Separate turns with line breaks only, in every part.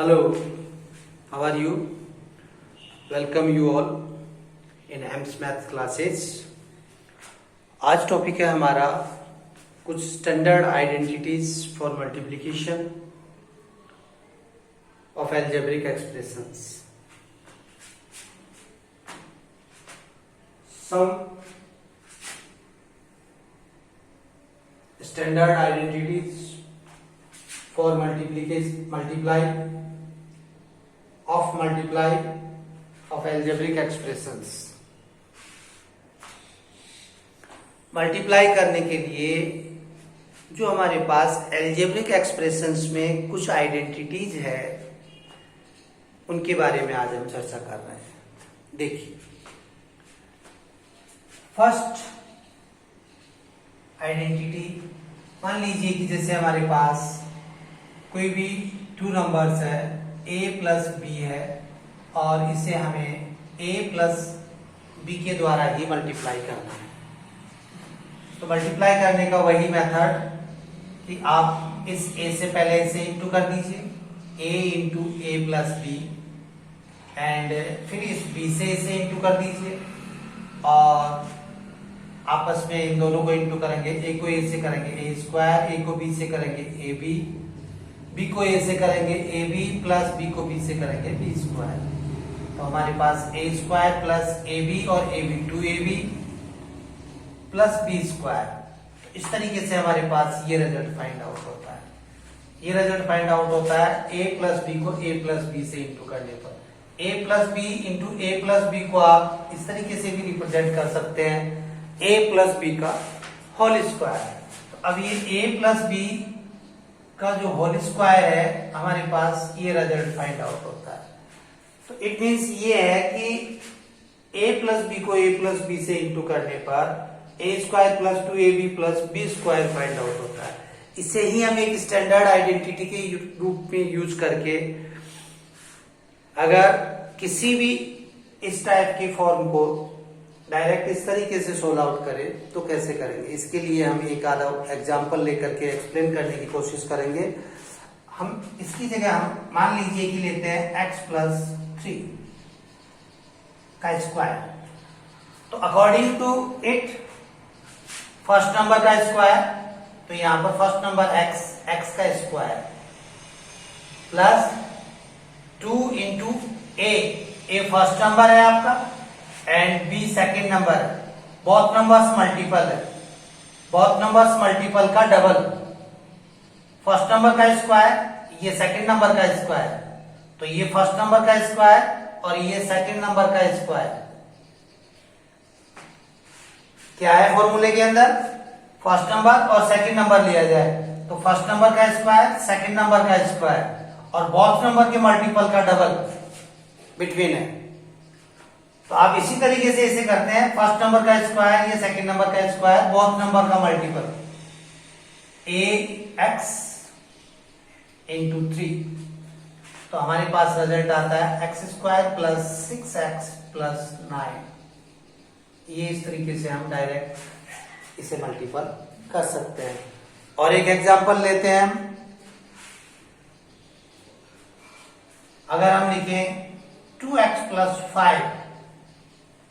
Hello, how are you? Welcome you all in Aims math classes. आज topic है हमारा कुछ standard identities for multiplication of algebraic expressions. Some standard identities for multiply of algebraic expressions। Multiply करने के लिए जो हमारे पास algebraic expressions में कुछ आइडेंटिटीज है उनके बारे में आज हम चर्चा कर रहे हैं। देखिए, फर्स्ट आइडेंटिटी, मान लीजिए कि जैसे हमारे पास कोई भी टू नंबर्स है, a प्लस बी है और इसे हमें a प्लस बी के द्वारा ही मल्टीप्लाई करना है। तो मल्टीप्लाई करने का वही मेथड कि आप इस a से पहले इसे इंटू कर दीजिए, a into A plus B, and फिर इस b से इसे इंटू कर दीजिए और आपस में इन दोनों को इंटू करेंगे। a को a से करेंगे a स्क्वायर, a को b से करेंगे ए बी, b को a से करेंगे ए बी प्लस b को b से करेंगे b स्क्वायर। तो हमारे पास a square plus A B और A B, 2ab plus b square. इस तरीके से हमारे पास ये रिजल्ट फाइंड आउट होता है। ये रिजल्ट फाइंड आउट होता है a प्लस बी को a प्लस बी से इंटू करने पर। a plus B into A plus B को आप इस तरीके से भी रिप्रेजेंट कर सकते हैं, a प्लस बी का होल स्क्वायर। तो अब ये a प्लस बी का जो होल स्क्वायर है हमारे पास ये रिजल्ट फाइंड आउट होता है। तो इट मींस ये है कि a प्लस बी को a प्लस बी से इंटू करने पर a square plus 2ab plus b square find out होता है। इसे ही हम एक स्टैंडर्ड आइडेंटिटी के रूप में यूज करके अगर किसी भी इस टाइप के फॉर्म को डायरेक्ट इस तरीके से सोल्व आउट करें तो कैसे करेंगे, इसके लिए हम एक आधा एग्जांपल लेकर के एक्सप्लेन करने की कोशिश करेंगे। हम इसकी जगह हम मान लीजिए कि लेते हैं x प्लस 3 का स्क्वायर। तो according to it first number का स्क्वायर, तो यहां पर फर्स्ट नंबर x का square plus 2 into A first number है आपका and B second number. Both numbers multiple है, बोथ नंबर्स मल्टीपल का डबल। फर्स्ट नंबर का स्क्वायर, ये सेकेंड नंबर का स्क्वायर, तो ये फर्स्ट नंबर का स्क्वायर और ये सेकेंड नंबर का स्क्वायर। क्या है फॉर्मूले के अंदर, फर्स्ट नंबर और सेकेंड नंबर लिया जाए तो फर्स्ट नंबर का स्क्वायर सेकेंड नंबर का स्क्वायर और बोथ नंबर के मल्टीपल का डबल बिटवीन है। तो आप इसी तरीके से इसे करते हैं, फर्स्ट नंबर का स्क्वायर ये सेकंड नंबर का स्क्वायर, बोथ नंबर का मल्टीपल ax इंटू 3। तो हमारे पास रिजल्ट आता है x square plus 6x plus 9। ये इस तरीके से हम डायरेक्ट इसे मल्टीपल कर सकते हैं। और एक एग्जांपल लेते हैं हम, अगर हम लिखें 2x प्लस 5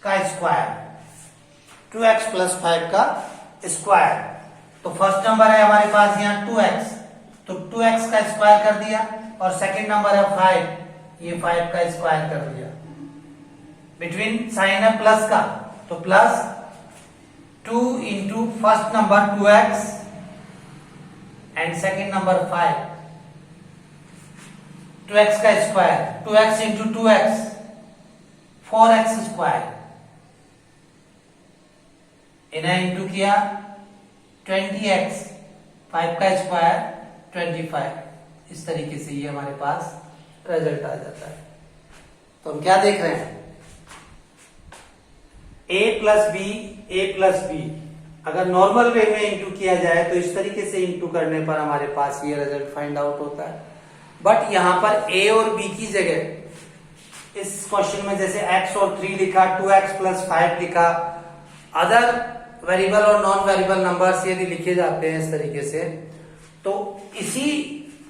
का स्क्वायर, 2x प्लस 5 का स्क्वायर। तो फर्स्ट नंबर है हमारे पास यहाँ 2x, तो 2x का स्क्वायर कर दिया और सेकंड नंबर है 5, ये 5 का स्क्वायर कर दिया। बिटवीन साइन है प्लस का, तो plus 2 into first number 2x and second number 5, 2x का square, 2x into 2x 4x square, इन्हें इंटू किया 20x, 5 का स्क्वायर 25। इस तरीके से ये हमारे पास रिजल्ट आ जाता है। तो हम क्या देख रहे हैं, a प्लस बी अगर नॉर्मल वे में इंटू किया जाए तो इस तरीके से इंटू करने पर हमारे पास ये रिजल्ट फाइंड आउट होता है। बट यहां पर a और b की जगह इस क्वेश्चन में जैसे x और 3 लिखा, 2x प्लस 5 लिखा, अदर वेरिएबल और नॉन वेरिएबल नंबर्स यदि लिखे जाते हैं इस तरीके से, तो इसी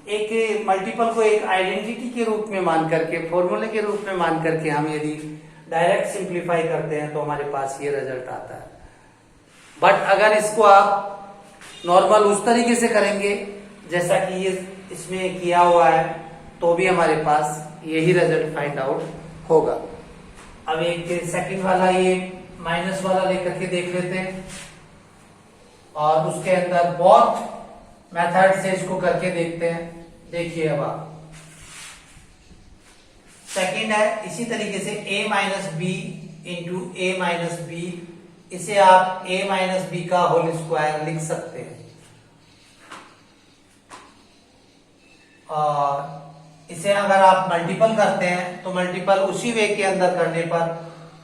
एक मल्टीपल को एक आइडेंटिटी के रूप में मान करके, फॉर्मूले के रूप में मान करके हम यदि डायरेक्ट सिंप्लीफाई करते हैं तो हमारे पास ये रिजल्ट आता है। बट अगर इसको आप नॉर्मल उस तरीके से करेंगे जैसा कि ये इसमें किया हुआ है तो भी हमारे पास यही रिजल्ट फाइंड आउट होगा। अब एक सेकंड वाला ये माइनस वाला लेकर के देख लेते हैं और उसके अंदर बहुत मेथड से इसको करके देखते हैं। देखिए अब आप सेकंड है, इसी तरीके से a minus B into A minus B, इसे आप a माइनस बी का होल स्क्वायर लिख सकते हैं और इसे अगर आप मल्टीपल करते हैं तो मल्टीपल उसी वे के अंदर करने पर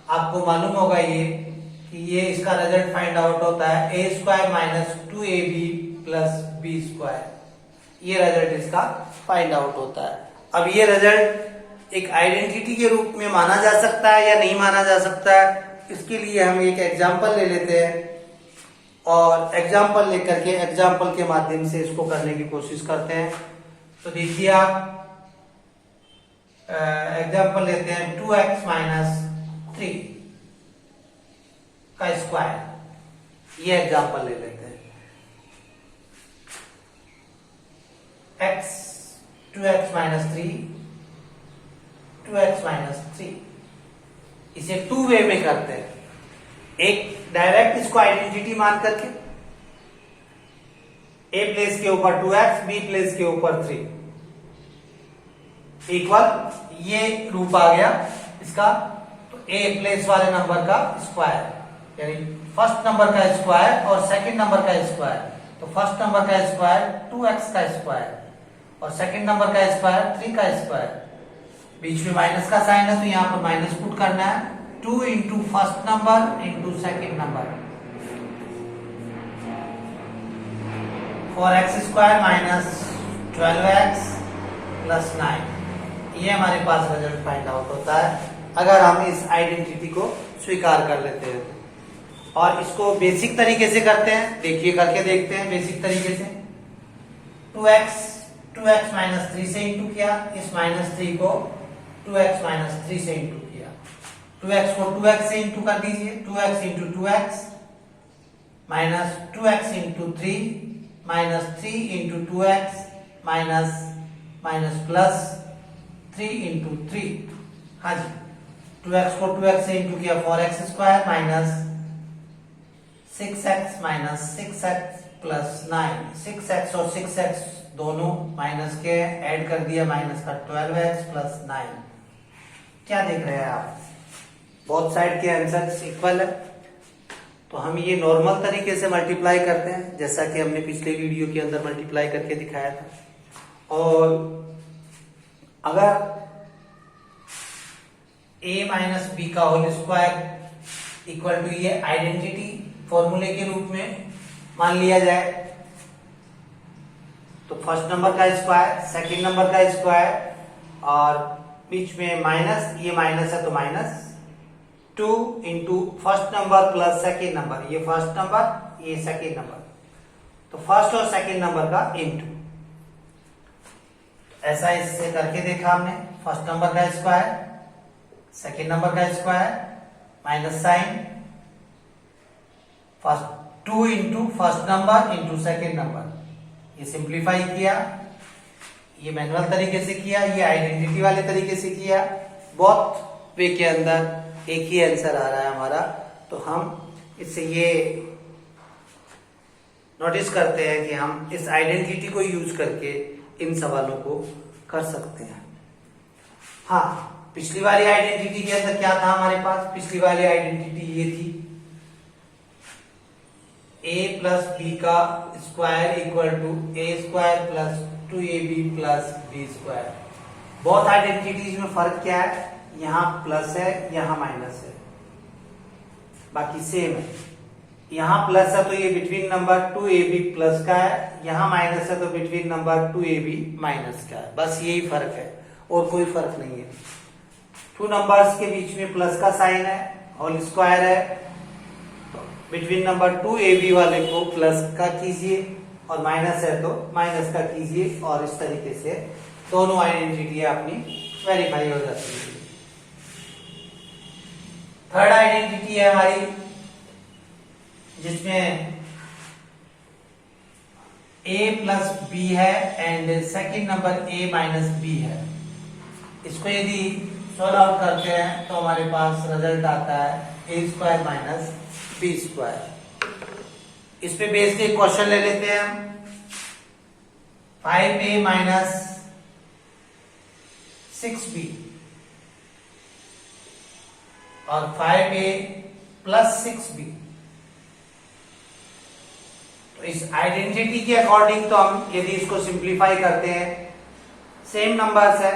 आपको मालूम होगा कि ये इसका रिजल्ट फाइंड आउट होता है a square minus 2ab plus B square, ये रिजल्ट इसका फाइंड आउट होता है। अब ये रिजल्ट एक आइडेंटिटी के रूप में माना जा सकता है या नहीं माना जा सकता है, इसके लिए हम एक एग्जाम्पल ले लेते हैं और एग्जाम्पल लेकर के एग्जाम्पल के माध्यम से इसको करने की कोशिश करते हैं। तो देखिए आप एग्जाम्पल लेते हैं 2x माइनस 3 का स्क्वायर, ये एग्जाम्पल ले लेते हैं। x 2x minus 3 2x minus 3, इसे टू वे में करते हैं। एक डायरेक्ट इसको आइडेंटिटी मान करके a प्लेस के ऊपर 2x, b प्लेस के ऊपर 3 इक्वल ये रूप आ गया इसका, तो a प्लेस वाले नंबर का स्क्वायर यानी फर्स्ट नंबर का स्क्वायर और सेकंड नंबर का स्क्वायर, तो फर्स्ट नंबर का स्क्वायर 2x का स्क्वायर और सेकंड नंबर का स्क्वायर 3 का स्क्वायर, बीच में माइनस का साइन है तो यहाँ पर माइनस पुट करना है। 2 into first number into second number, 4x square minus 12x plus 9, ये हमारे पास रिजल्ट फाइंड आउट होता है अगर हम इस आइडेंटिटी को स्वीकार कर लेते हैं। और इसको बेसिक तरीके से करते हैं, देखिए करके देखते हैं बेसिक तरीके से। 2x माइनस 3 से इंटू किया, इस माइनस 3 को 2x माइनस 3 से इंटू किया, 2x को 2x से इंटू कर दीजिए, 2x into 2x minus 2x into 3 minus 3 into 2x minus minus plus 3 into 3, हाँ जी 2x को 2x से इंटू किया 4x square minus 6x minus 6x plus 9, 6x और 6x दोनों माइनस के ऐड कर दिया, माइनस का 12x प्लस 9। क्या देख रहे हैं आप, बोथ साइड के आंसर इक्वल है, तो हम ये नॉर्मल तरीके से मल्टीप्लाई करते हैं जैसा कि हमने पिछले वीडियो के अंदर मल्टीप्लाई करके दिखाया था। और अगर a माइनस बी का होल स्क्वायर इक्वल टू ये आइडेंटिटी फॉर्मूले के रूप में मान लिया जाए तो फर्स्ट नंबर का स्क्वायर, सेकंड नंबर का स्क्वायर और बीच में माइनस, ये माइनस है तो minus 2 into first number plus second number, ये फर्स्ट नंबर ये सेकंड नंबर, तो फर्स्ट और सेकंड नंबर का इंटू, ऐसा इससे करके देखा हमने। फर्स्ट नंबर का स्क्वायर, सेकंड नंबर का square minus sign, first 2 into first number into second number, ये सिंप्लीफाई किया, ये मैनुअल तरीके से किया, ये आइडेंटिटी वाले तरीके से किया, बहुत वे के अंदर एक ही आंसर आ रहा है हमारा। तो हम इससे ये नोटिस करते हैं कि हम इस आइडेंटिटी को यूज करके इन सवालों को कर सकते हैं। हाँ, पिछली वाली आइडेंटिटी के अंदर क्या था हमारे पास, पिछली वाली आइडेंटिटी ये थी a प्लस बी का square equal to a square plus 2ab plus b square. बहुत आइडेंटिटीज में फर्क क्या है, यहाँ प्लस है यहाँ माइनस है, बाकी सेम है। यहाँ प्लस है तो ये बिटवीन नंबर 2ab प्लस का है, यहाँ माइनस है तो बिटवीन नंबर 2ab माइनस का है, बस यही फर्क है और कोई फर्क नहीं है। टू नंबर्स के बीच में प्लस का साइन है, होल स्क्वायर है, बिटवीन नंबर 2ab वाले को प्लस का कीजिए और माइनस है तो माइनस का कीजिए, और इस तरीके से दोनों आइडेंटिटी अपनी वेरीफाई हो जाती है। थर्ड आइडेंटिटी है हमारी जिसमें a प्लस बी है and second number a minus B है। इसको यदि सॉल्व आउट करते हैं तो हमारे पास रिजल्ट आता है a square minus B square. इस पे बेस के क्वेश्चन ले लेते हैं हम। 5a माइनस 6b और 5a प्लस 6b। तो इस आइडेंटिटी के अकॉर्डिंग तो हम यदि इसको सिंप्लीफाई करते हैं, सेम नंबर्स है,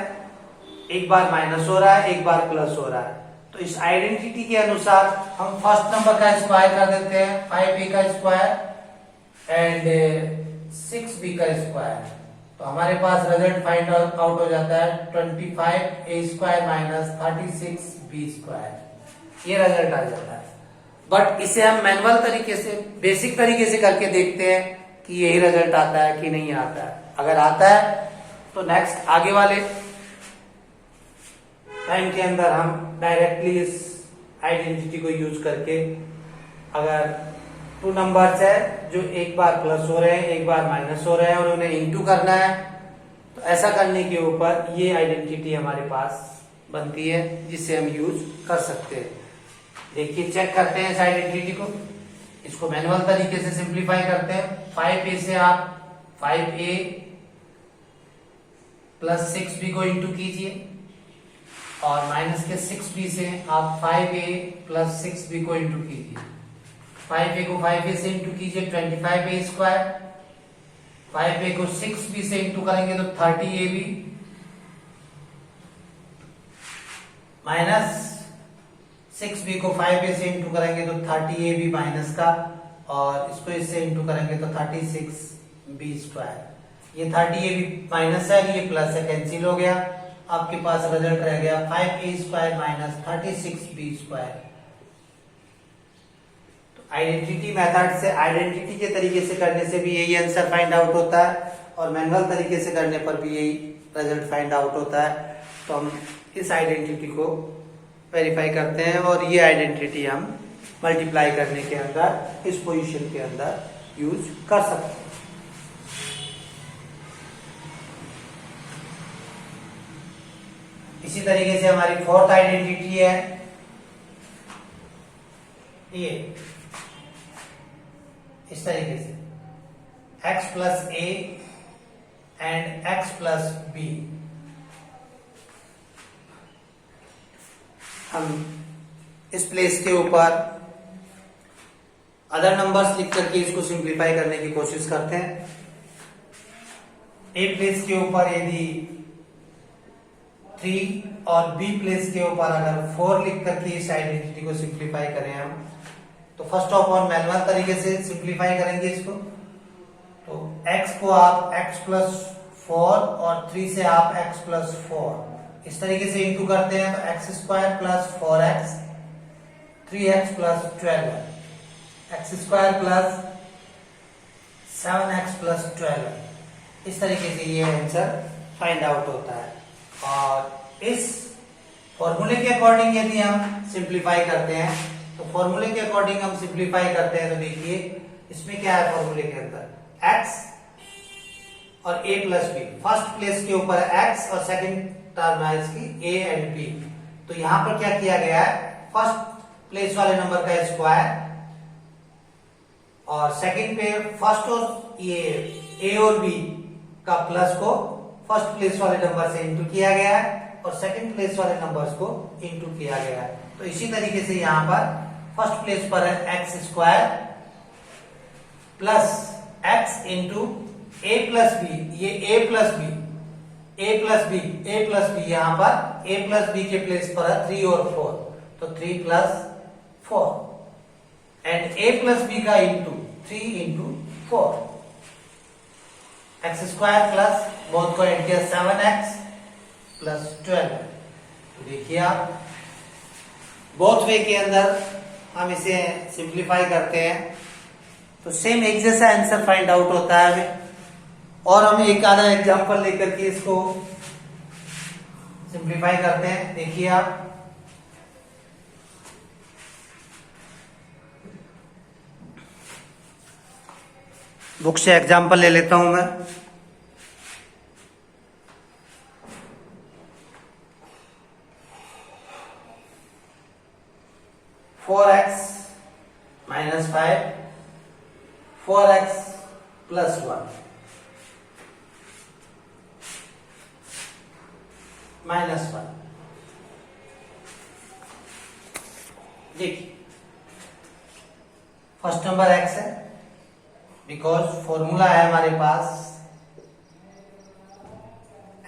एक बार माइनस हो रहा है एक बार प्लस हो रहा है, तो इस आइडेंटिटी के अनुसार हम फर्स्ट नंबर का स्क्वायर कर देते हैं 5a का स्क्वायर एंड 6b का स्क्वायर। तो हमारे पास रिजल्ट फाइंड आउट हो जाता है 25a square minus 36b square. ये रिजल्ट आ जाता है। बट इसे हम मैनुअल तरीके से, बेसिक तरीके से करके देखते हैं कि यही रिजल्ट आता है कि नहीं आता है। अगर आता है तो नेक्स्ट आगे वाले टाइम के अंदर हम डायरेक्टली इस आइडेंटिटी को यूज करके, अगर टू नंबर्स है जो एक बार प्लस हो रहे हैं एक बार माइनस हो रहे हैं और उन्हें इंटू करना है, तो ऐसा करने के ऊपर ये आइडेंटिटी हमारे पास बनती है जिसे हम यूज कर सकते हैं। देखिए चेक करते हैं इस आइडेंटिटी को। इसको मैनुअल तरीके से सिंप्लीफाई करते हैं। 5a से आप 5a प्लस 6b को इंटू कीजिए और माइनस के 6b से आप 5a प्लस 6b को इंटू कीजिए। 5a को 5a से इंटू कीजिए 25a स्क्वायर, 5a को 6b से इंटू करेंगे तो 30ab माइनस 6b को 5a से इंटू करेंगे तो 30ab माइनस का, और इसको इससे इंटू करेंगे तो 36b स्क्वायर। ये 30ab माइनस है, ये प्लस है, कैंसिल हो गया। आपके पास रिजल्ट रह गया 5a square minus 36b square. तो आइडेंटिटी मेथड से, आइडेंटिटी के तरीके से करने से भी यही आंसर फाइंड आउट होता है और मैनुअल तरीके से करने पर भी यही रिजल्ट फाइंड आउट होता है। तो हम इस आइडेंटिटी को वेरीफाई करते हैं और ये आइडेंटिटी हम मल्टीप्लाई करने के अंदर, इस पोजीशन के अंदर यूज कर सकते हैं। इसी तरीके से हमारी फोर्थ आइडेंटिटी है ये, इस तरीके से x plus a and x plus b। हम इस प्लेस के ऊपर अदर नंबर्स लिख करके इसको सिंप्लीफाई करने की कोशिश करते हैं। ए प्लेस के ऊपर यदि 3 और बी प्लेस के ऊपर अगर 4 लिख करके इस आइडेंटिटी को सिंप्लीफाई करें हम, तो फर्स्ट ऑफ ऑल मैनुअल तरीके से सिंप्लीफाई करेंगे इसको। तो x को आप x प्लस 4 और 3 से आप x प्लस 4 इस तरीके से इंटू करते हैं तो x square plus 4x 3x plus 12 x square plus 7x plus 12। इस तरीके से ये आंसर फाइंड आउट होता है। और इस फॉर्मूले के अकॉर्डिंग यदि हम सिंप्लीफाई करते हैं, तो फॉर्मूले के अकॉर्डिंग हम सिंप्लीफाई करते हैं तो देखिए इसमें क्या है फॉर्मूले के अंदर x और a plus b। First place के ऊपर x और सेकंड टर्म है इसकी a एंड b। तो यहां पर क्या किया गया है, फर्स्ट प्लेस वाले नंबर का स्क्वायर और सेकंड पे फर्स्ट और ये a और b का प्लस को फर्स्ट प्लेस वाले नंबर से इंटू किया गया है और सेकंड प्लेस वाले नंबर्स को इंटू किया गया है। तो इसी तरीके से यहां पर फर्स्ट प्लेस पर है X square plus X into A plus B, ये ए प्लस बी यहां पर a प्लस बी के प्लेस पर है 3 और 4, तो 3 प्लस 4 एंड a प्लस बी का into 3 into 4, X square plus both को ऐड किया 7x प्लस 12। तो देखिए आप बोथ वे के अंदर हम इसे सिंप्लीफाई करते हैं तो सेम एक जैसा आंसर फाइंड आउट होता है हमें। और हम एक आधा एग्जांपल लेकर के इसको सिंप्लीफाई करते हैं। देखिए आप, बुक से एग्जांपल ले लेता हूं मैं। (4x - 5), 4x + 1 -1। देखिए फर्स्ट नंबर x है, बिकॉज फॉर्मूला है हमारे पास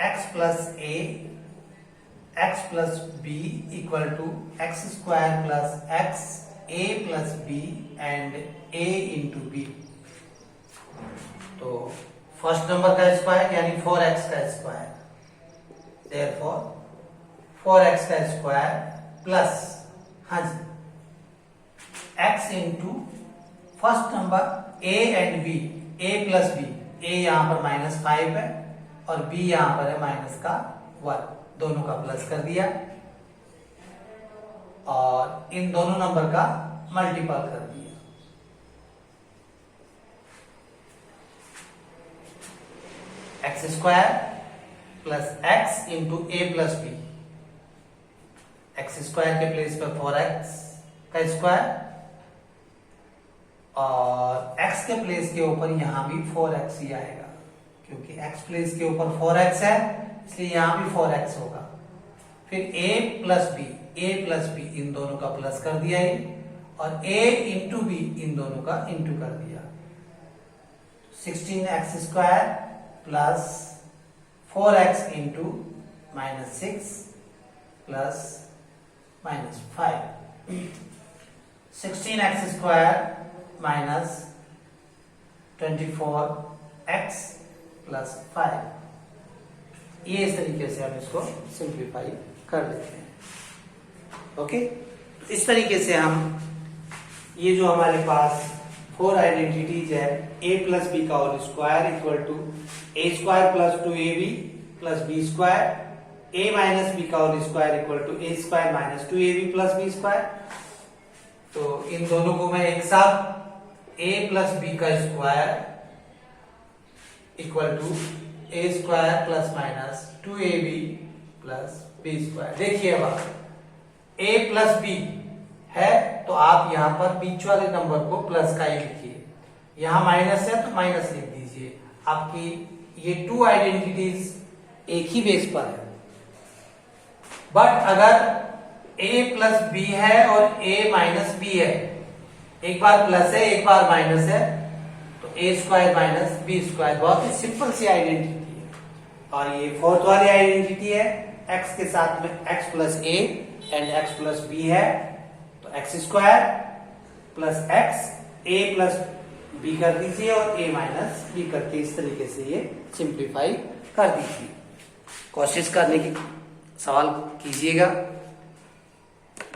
x + a x + b = x² + x a + b and a × b। तो फर्स्ट नंबर का स्क्वायर यानी 4x का स्क्वायर, therefore 4x का square plus x × first number a and b, a + b, a यहां पर -5 है और b यहां पर है -1, दोनों का प्लस कर दिया और इन दोनों नंबर का मल्टीपल कर दिया। x² + x × a + b, x² के प्लेस पर 4x का स्क्वायर और x के प्लेस के ऊपर यहां भी 4x ही आएगा, क्योंकि x प्लेस के ऊपर 4x है इसलिए यहां भी 4x होगा। फिर a + b इन दोनों का प्लस कर दिया और a × b इन दोनों का इंटू कर दिया। 16x² + 4x × -6 + -5, 16x² - 24x + 5। ये इस तरीके से हम इसको सिंप्लीफाई कर लेते हैं। ओके, इस तरीके से हम ये जो हमारे पास 4 आइडेंटिटीज है, a + b का whole square = a² + 2ab + b², a - b का whole square = a² - 2ab + b²। तो इन दोनों को मैं एक साथ a + b का स्क्वायर = a² + -2ab + b²। देखिए अब a + b है तो आप यहां पर बीच वाले नंबर को प्लस का ही लिखिए, यहां माइनस है तो माइनस लिख दीजिए। आपकी ये 2 आइडेंटिटीज एक ही बेस पर है। बट अगर a + b है और a - b है, एक बार प्लस है एक बार माइनस है, तो a² - b², बहुत ही सिंपल सी आइडेंटिटी है। और ये फोर्थ वाली आइडेंटिटी है, x के साथ में x + a and x + b है, तो x² + x a + b कर दीजिए और a - b करके इस तरीके से ये सिंप्लीफाई कर दीजिए। कोशिश करने की सवाल कीजिएगा।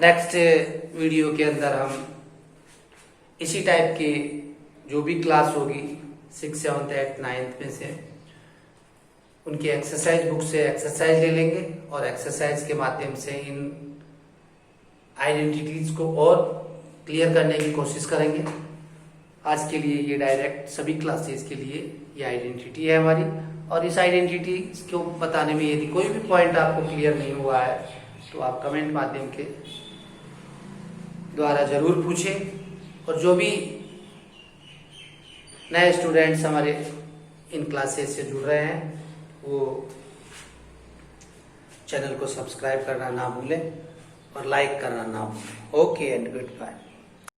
नेक्स्ट वीडियो के अंदर हम इसी टाइप के जो भी क्लास होगी 6th 7th 8th 9th में से उनकी एक्सरसाइज बुक से एक्सरसाइज ले लेंगे और एक्सरसाइज के माध्यम से इन आइडेंटिटीज को और क्लियर करने की कोशिश करेंगे। आज के लिए ये डायरेक्ट सभी क्लासेस के लिए ये आइडेंटिटी है हमारी, और इस आइडेंटिटी को बताने में यदि कोई भी पॉइंट आपको क्लियर नहीं हुआ है तो आप कमेंट माध्यम के द्वारा जरूर पूछें। और जो भी नए स्टूडेंट्स हमारे इन क्लासेस से जुड़ रहे हैं वो चैनल को सब्सक्राइब करना ना भूलें और लाइक करना ना भूलें। Okay and good bye.